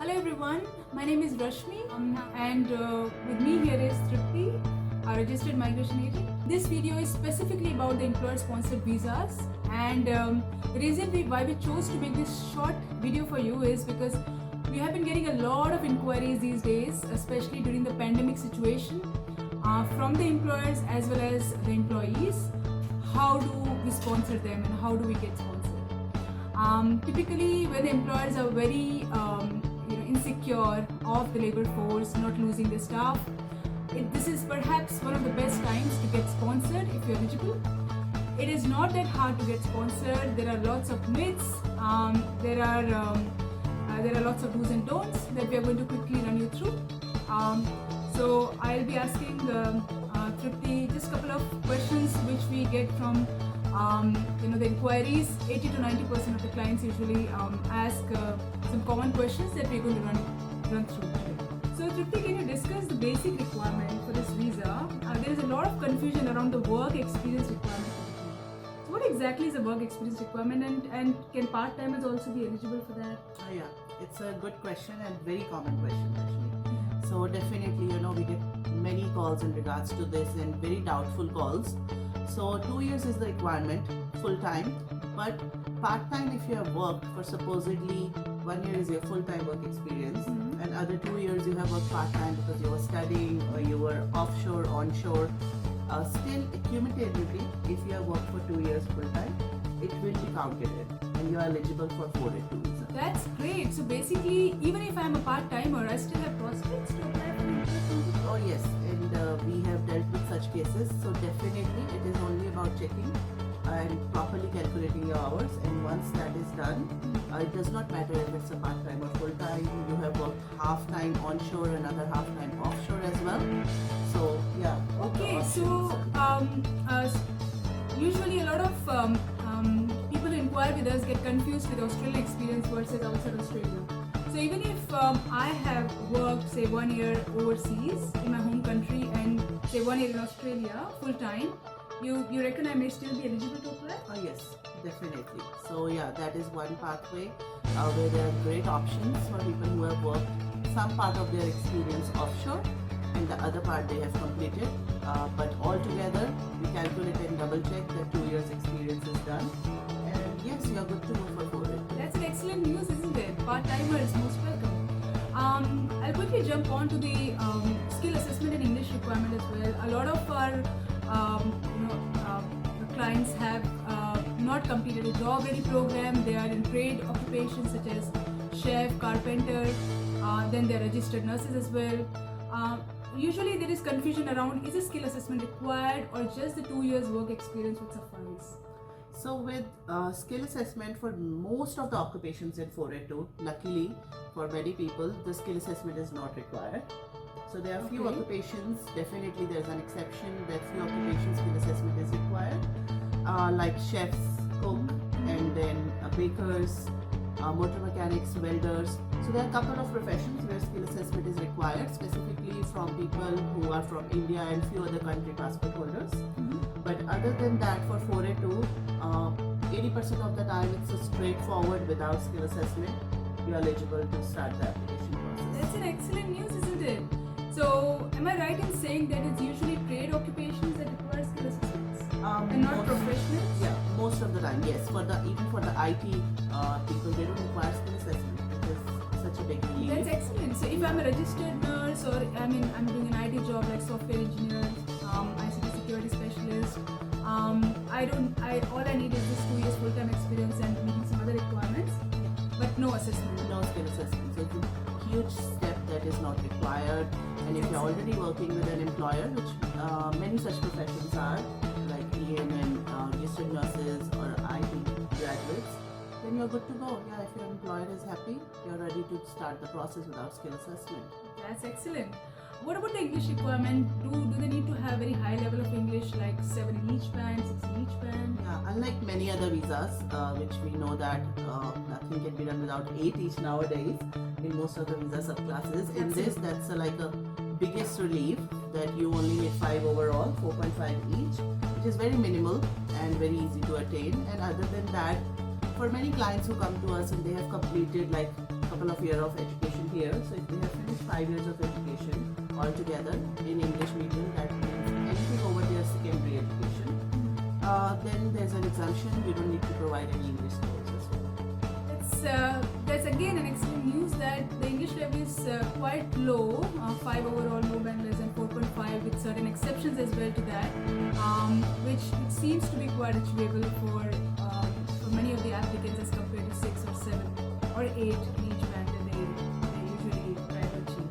Hello everyone, my name is Rashmi and with me here is Tripti, a registered migration agent. This video is specifically about the employer-sponsored visas, and the reason why we chose to make this short video for you is because we have been getting a lot of inquiries these days, especially during the pandemic situation, from the employers as well as the employees. How do we sponsor them and how do we get sponsored? Typically, when the employers are very insecure of the labor force, not losing the staff, this is perhaps one of the best times to get sponsored if you're eligible. It is not that hard to get sponsored. There are lots of myths. There are lots of do's and don'ts that we are going to quickly run you through. So I'll be asking Tripti just a couple of questions which we get from the inquiries. 80 to 90% of the clients usually ask some common questions that we're going to run through today. So Tripti, can you discuss the basic requirement for this visa? There is a lot of confusion around the work experience requirement. So what exactly is a work experience requirement, and can part-timers also be eligible for that? Yeah, it's a good question and very common question actually. So definitely, we get many calls in regards to this and very doubtful calls. So 2 years is the requirement, full-time, but part-time if you have worked for supposedly 1 year is your full-time work experience, and other 2 years you have worked part-time because you were studying or you were offshore, onshore. Still, cumulatively, if you have worked for 2 years full-time, it will be counted in and you are eligible for 482 visa. That's great. So basically, even if I'm a part-timer, I still have prospects to apply for employer-sponsored? Oh yes, and we have dealt with such cases, so definitely it is only about checking and properly calculating your hours, and once that is done, it does not matter if it's a part-time or full-time. You have worked half-time onshore, another half-time offshore as well. So yeah. Okay, so usually a lot of people who inquire with us get confused with Australian experience versus outside Australia. So even if I have worked say 1 year overseas in my home country and say 1 year in Australia full-time, you reckon I may still be eligible to apply? Oh yes, definitely. So yeah, that is one pathway where there are great options for people who have worked some part of their experience offshore and the other part they have completed. But altogether, we calculate and double check that 2 years experience is done. And yes, you are good to go for it. That's an excellent news, isn't it? Part-timer is most welcome. I'll quickly jump on to the skill assessment and English requirement as well. A lot of our clients have not completed a job ready program. They are in trade occupations such as chef, carpenter, then they are registered nurses as well. Usually there is confusion around, is a skill assessment required or just the 2 years work experience would suffice? So with skill assessment for most of the occupations in 482, luckily for many people, the skill assessment is not required. So there are few occupations, definitely there's an exception that few occupations skill assessment is required, like chefs, cook, and then bakers, motor mechanics, welders. So there are a couple of professions where skill assessment is required, specifically from people who are from India and few other country passport holders. But other than that, for 482, 80% of the time it's a straightforward without skill assessment. You are eligible to start the application process. That's an excellent news, isn't it? So, am I right in saying that it's usually trade occupations that require skill assessments and not professionals? Yeah, most of the time, yes. Even for the IT people, they don't require skill assessment because such a big relief. That's excellent. So, if I'm a registered nurse or I'm doing an IT job like software engineer, ICT security specialist, all I need is just 2 years full-time experience and meeting some other requirements, but no assessment. No skill assessment. So it's a huge step that is not required. And if you're already working with an employer, which many such professions are, like EM and registered nurses or IT graduates, then you're good to go. Yeah, if your employer is happy, you're ready to start the process without skill assessment. That's excellent. What about the English requirement? Do they need to have very high level of English, like 7 in each band, 6 in each band? Yeah, unlike many other visas, which we know that nothing can be done without 8 each nowadays in most of the visa subclasses. In this, that's like a biggest relief that you only need 5 overall, 4.5 each, which is very minimal and very easy to attain. And other than that, for many clients who come to us and they have completed like a couple of years of education here. So if they have finished 5 years of education altogether in English medium, that means anything over their secondary education, then there's an exemption. You don't need to provide any English scores as well. That's again an excellent news that the English level is quite low, 5 overall, no band less than 4.5 with certain exceptions as well to that, which it seems to be quite achievable for many of the applicants as compared to 6 or 7 or 8 in each band that they usually try to achieve.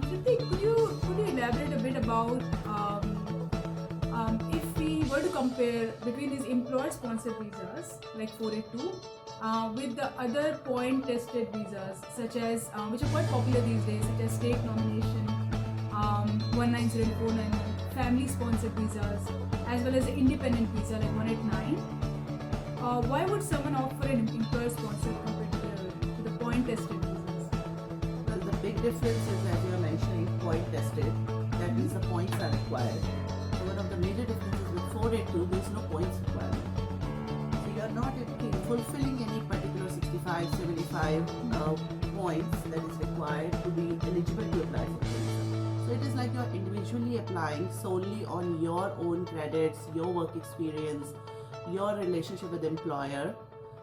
Tripti, could you elaborate a bit about if we were to compare between these employer-sponsored visas like 482 with the other point-tested visas, such as which are quite popular these days, such as state nomination, 190 and 491, family-sponsored visas, as well as the independent visa like 189. Why would someone opt for an employer-sponsored compared to the point-tested visas? Well, the big difference is, as you are mentioning, point-tested. That means the points are required. So one of the major differences with 482, there is no points requirement. So you are not fulfilling any particular 65, 75 points that is required to be eligible to apply for the visa. So it is like you are individually applying solely on your own credits, your work experience, your relationship with the employer.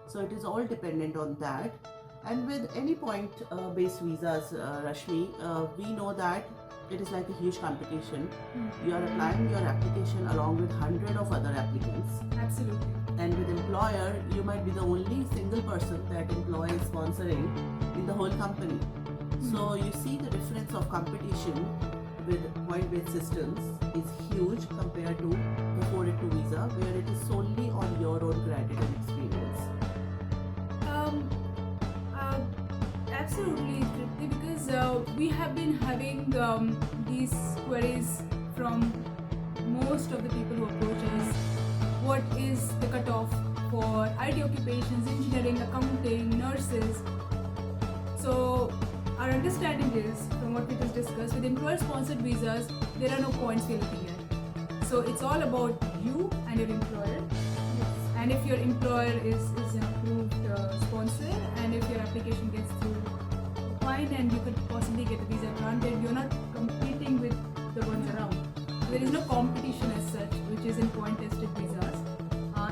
So it is all dependent on that. And with any point-based visas, Rashmi, we know that it is like a huge competition. You are applying your application along with 100 of other applicants. Absolutely. And with employer, you might be the only single person that employer is sponsoring in the whole company. So you see the difference of competition with point-based systems is huge compared to the 482 visa, where it is solely on your own credit and experience. Absolutely, Tripti, because we have been having these queries from most of the people who approach us. What is the cutoff for IT occupations, engineering, accounting, nurses? So our understanding is, from what we just discussed, with employer-sponsored visas, there are no points we're looking at. So it's all about you and your employer. And if your employer is an approved sponsor, and if your application gets through fine and you could possibly get the visa granted, you're not competing with the ones around. There is no competition as such, which is in point-tested visas,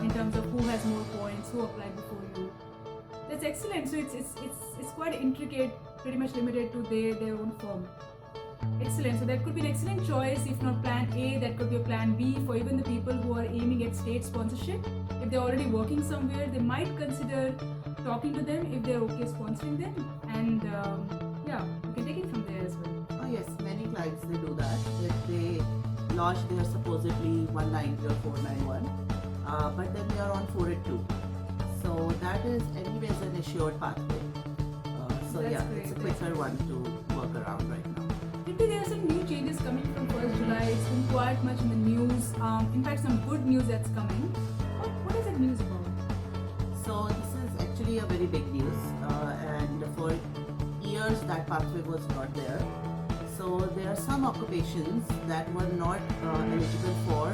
in terms of who has more points, who applied before you. That's excellent. So it's quite intricate, pretty much limited to their own firm. Excellent. So that could be an excellent choice. If not plan A, that could be a plan B for even the people who are aiming at state sponsorship. If they're already working somewhere, they might consider talking to them if they're okay sponsoring them. And yeah, you can take it from there as well. Oh yes, many clients they do that. If they launch their supposedly 190 or 491, but then they are on 482. So that is anyways an assured pathway. So That's yeah, great. it's a quicker one to work around right now. There are some new changes coming from 1st July. It's been quite much in the news. In fact, some good news that's coming. What is that news about? So this is actually a very big news, and for years that pathway was not there. So there are some occupations that were not eligible for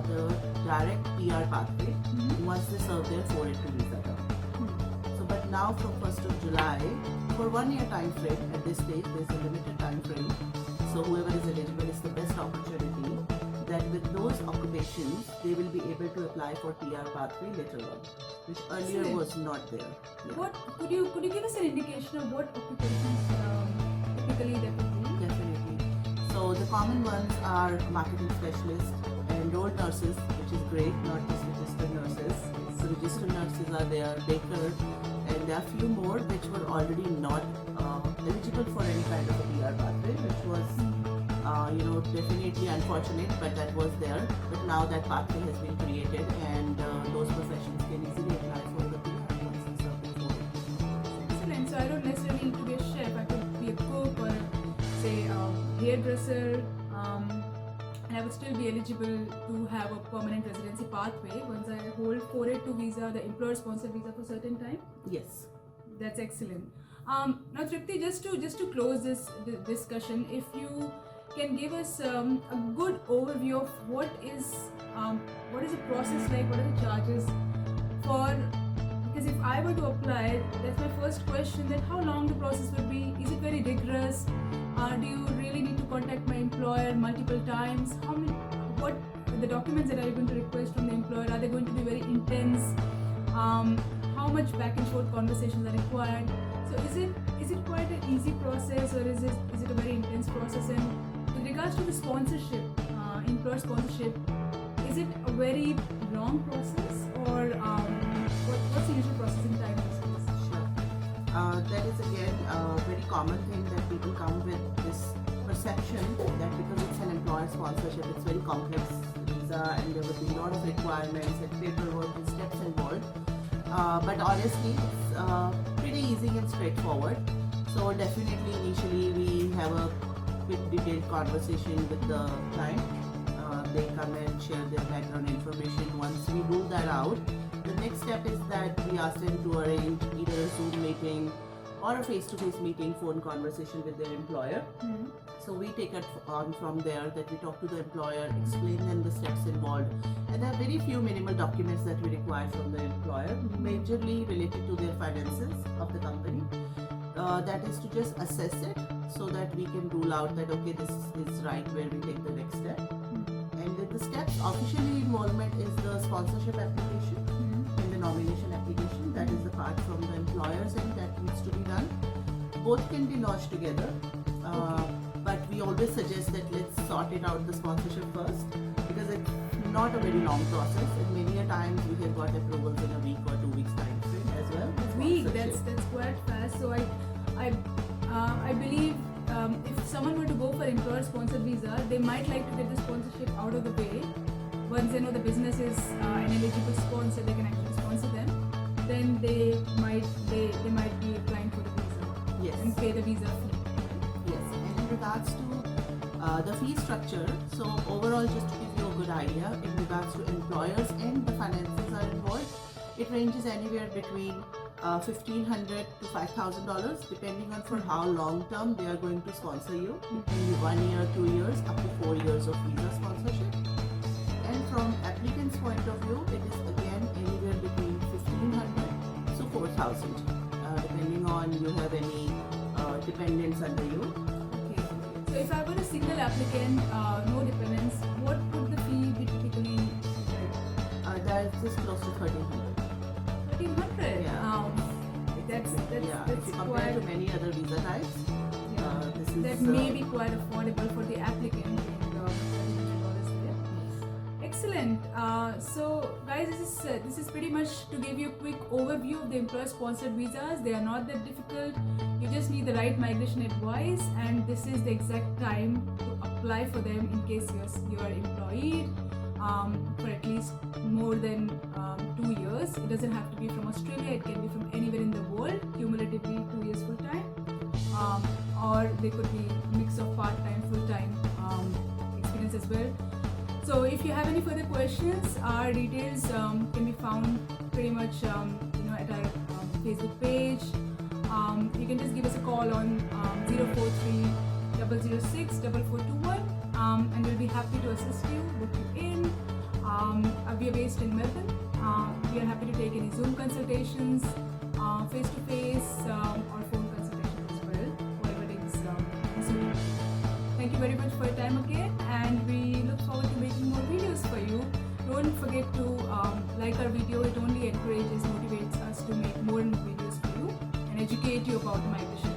the direct PR pathway once they serve their 482 visa term. So but now from 1st of July, for 1 year time frame, at this stage there's a limited time frame. So whoever is eligible is the best opportunity that with those occupations they will be able to apply for PR pathway later on, which earlier Excellent. was not there. Yeah. What could you give us an indication of what occupations typically that would be? Definitely. So the common ones are marketing specialists, enrolled nurses, which is great, not just registered nurses. So registered nurses are there, baker, and there are few more which were already not eligible for any kind of a PR pathway, which was definitely unfortunate, but that was there. But now that pathway has been created, and those professions can easily apply for the PR once they serve their 482. Excellent. So I don't necessarily need to be a chef. I could be a cook or say a hairdresser, and I would still be eligible to have a permanent residency pathway once I hold 482 visa, the employer-sponsored visa for certain time. Yes. That's excellent. Now, Tripti, just to close this discussion, if you can give us a good overview of what is the process like, what are the charges for, because if I I were to apply, that's my first question, that how long the process would be. Is it very rigorous? Do you really need to contact my employer multiple times? What the documents that are you going to request from the employer, are they going to be very intense? How much back and forth conversations are required? So is it quite an easy process, or is it a very intense process? And with regards to the sponsorship, employer sponsorship, is it a very long process, or what's the usual processing time? Sure. That is again a very common thing that people come with this perception that because it's an employer sponsorship, it's very complex visa and there will be a lot of requirements and paperwork and steps involved. But honestly, it's pretty easy and straightforward. So definitely initially we have a quick detailed conversation with the client. They come and share their background information. Once we rule that out, the next step is that we ask them to arrange either a Zoom meeting or a face-to-face meeting, phone conversation with their employer. Mm-hmm. So we take it on from there, that we talk to the employer, explain them the steps involved, and there are very few minimal documents that we require from the employer, majorly related to their finances of the company. That is to just assess it so that we can rule out that okay, this is right, where we take the next step. And the steps, officially involvement is the sponsorship application and the nomination application. That is the part from the employer's end that needs to be done. Both can be lodged together, but we always suggest that let's sort it out the sponsorship first, because it's not a very long process, and many a times we have got approvals in a week or 2 weeks time frame as well. A week, that's quite fast. So I believe if someone were to go for employer sponsored visa, they might like to get the sponsorship out of the way. Once they know the business is an eligible sponsor, they can actually sponsor them. Then they might be applying for the visa. Yes. And pay the visa fee. Yes, and in regards to the fee structure, so overall, just to give you a good idea, in regards to employers and the finances are involved, it ranges anywhere between $1,500 to $5,000, depending on for how long term they are going to sponsor you. It can be 1 year, 2 years, up to 4 years of visa sponsorship. And from applicant's point of view, it is again anywhere between $1,500 to $4,000, depending on you have any dependents under you. Okay. So if I were a single applicant, no dependents, what would the fee be typically like? That's just close to $1,300. 1,300. Yeah. That's If you compare to many other visa types, this is that may be quite affordable for the applicant. Excellent. So guys, this is pretty much to give you a quick overview of the employer-sponsored visas. They are not that difficult. You just need the right migration advice, and this is the exact time to apply for them in case you are employed for at least more than 2 years. It doesn't have to be from Australia. It can be from anywhere in the world. Cumulatively 2 years full time, or they could be a mix of part-time, full-time experience as well. So if you have any further questions, our details can be found pretty much at our Facebook page. You can just give us a call on 043 006 4421, and we'll be happy to assist you, book you in. We are based in Melbourne. We are happy to take any Zoom consultations, face-to-face, or phone consultations as well, whatever it is suitable. Thank you very much for your time again, and we look forward to making more videos for you. Don't forget to like our video. It only encourages, motivates us to make more and more videos for you and educate you about migration.